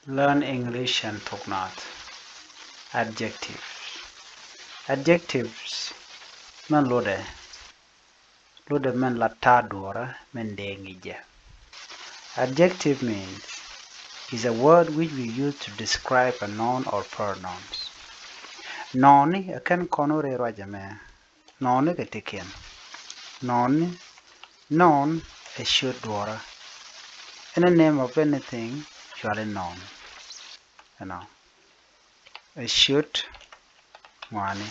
Learn English and talk nath. Adjectives. Adjectives man lode. Lode man la tadora man dengije. Adjective means is a word which we use to describe a noun or pronouns. Noun akan konore rajame. Noun ke tiken. Noun a should dwara. In the name of anything, surely known. You know. A should ngani.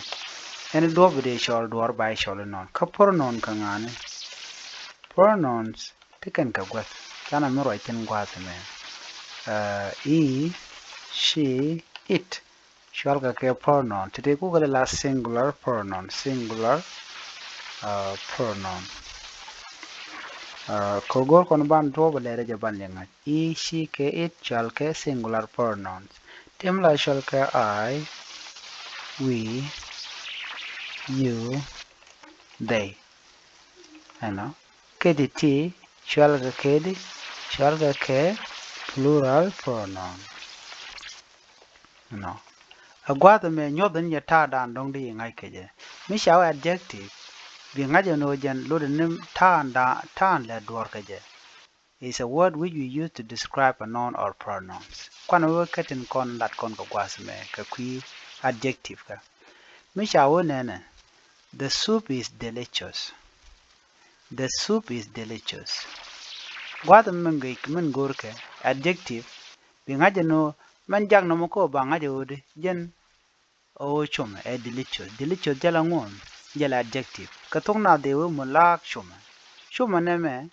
Any dwar bide shall dwar by surely known. Ka pronoun ka ngani. Pronouns tiken ka gwat. Kana miro itin gwat me. He, she, it. Shall ka ke pronoun. Today ko kala last singular pronoun. Singular pronoun. Kogor kon ban dwo balere jaban lengat. He, she, ke, it shall ke singular pronouns. Timla shall ke I, we, you, they. Ano. KDT shall ke kedi shall ke plural pronoun. No. Agwada me nyodan ya ta dan dong di ngai keje. Mi shall adjective. Bi ngaje no jen lo nim tan le dwar keje. Is a word which we use to describe a noun or pronouns. Kwan we katin kon lat kon ka gwas me ka kui adjective ka. Mi shall nene. The soup is delicious. The soup is delicious. Gwada mengik men gorke adjective. Bi ngaje no man jak no ko ba ngaje ode jen o chum e delicious. Delicious jala ngon jala adjective. Katong na dewe mulak chum. Chum ne me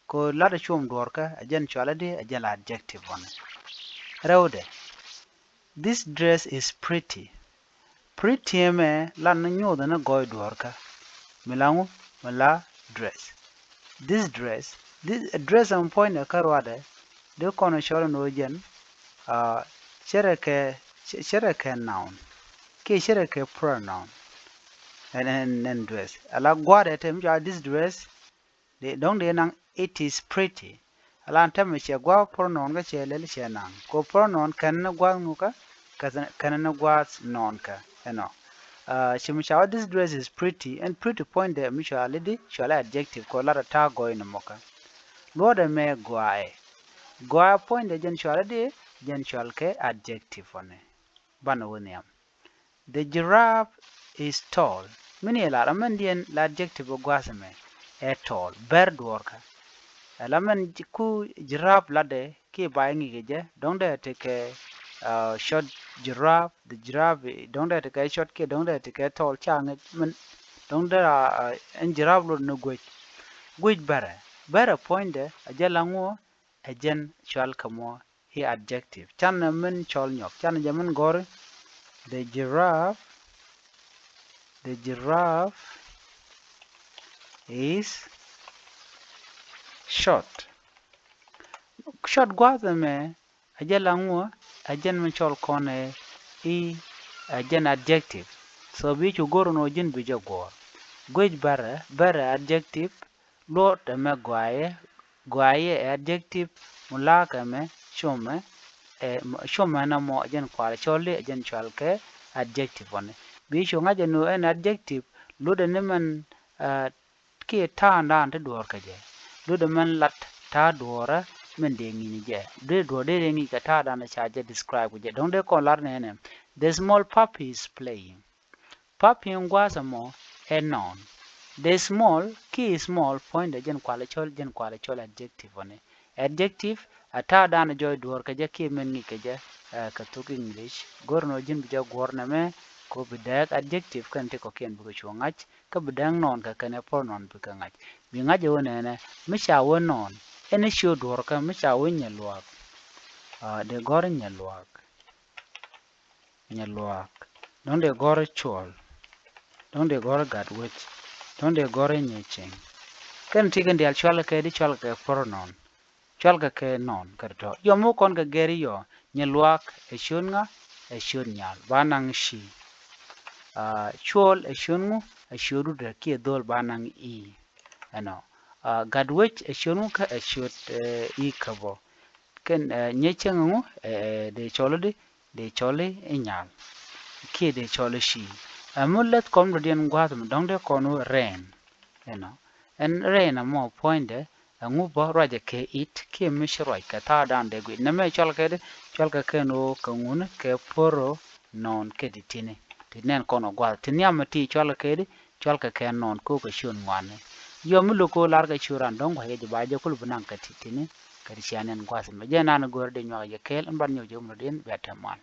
ko lada chum dorka ajen chala de ajala adjective one. Raude. This dress is pretty. Pretty me la na nyoda na goy dorka. Milangu mala dress. This dress on point a karwade. De kono sholo no jen shereke noun. Ke shereke pronoun. And dress. Ala gwade tem ja this dress de dong de nang it is pretty. Ala tem che gwa pronoun ga che lele che nang. Ko pronoun kan na gwa nuka kan na gwa noun ka. Eno. Shimishawa this dress is pretty and pretty point de misha lady shala adjective ko la ta go in moka. Lord me gwae. Gwa point de jen shala de jen shal ke adjective one. Banawuniam. The giraffe is tall. Mini la ramandian la adjective gwasame. E tall. Bird worker. Laman ku giraffe lade ki bayangi geje. Don't they take a short giraffe. The giraffe don't they take a short ki don't they take a tall chang. Don't they en giraffe lo no gwech. Gwech bare. Bare point de a jalango a jen shall kamo he adjective. Chan men chol nyok. Chan jaman gore. The giraffe is short. Short gwazame ajalango ajan menchol kone ajan adjective. So bichu goro no jin bija gor. Gwej bare adjective lot me gwaye adjective mulaka me shome shome na mo ajan kwala chole ajan chalke adjective one. Bichu ngaja no an adjective loda neman ki ta ndan te dor kaje. Loda man lat ta dora men de ngi je. De do de ngi ka ta dan cha je describe je. Don't they call her name? The small puppy is playing. Puppy ngwasa mo a noun. The small ki small point jen kwala chol adjective one. Adjective ata dan joy dor kaje ki men ngi kaje ka tok English. Gorno jin bija gorna me ko bidak adjective kan te ko ken bu ko ngach ka bidang non ka kan pronoun bu ka ngach bi ngaje wona na mi cha wonon ene sho dor ka mi cha wonya luak de gor nyalwak don de gor chol don de gor gadwet don de gor nyecheng kan tiken de chol ka di chol ka pronoun chol ka ke non karto yo mo kon ka geri yo nyalwak e shunga e shun nyal banang shi chol e shunu e shuru da ki dol banang ano gadwech e shunu ka e shut i kabo ken nye chengu de chole inyal ki de chole shi amulet kom dien gwatum dong de konu rain and rain mo point de ngu bo raja ke it ki mishroy ka ta dan de gwi na me chol ka keno kangun ke poro non ke ditine tinen kono gwa tinyam ti chol ka ken non ko ka shun ngwane yo mu ko lar ka churan dong wa ge ba je kul bunan ka titine ka di chanen gwa se me je nan gor de nyo ye kel ban nyo je mu den betaman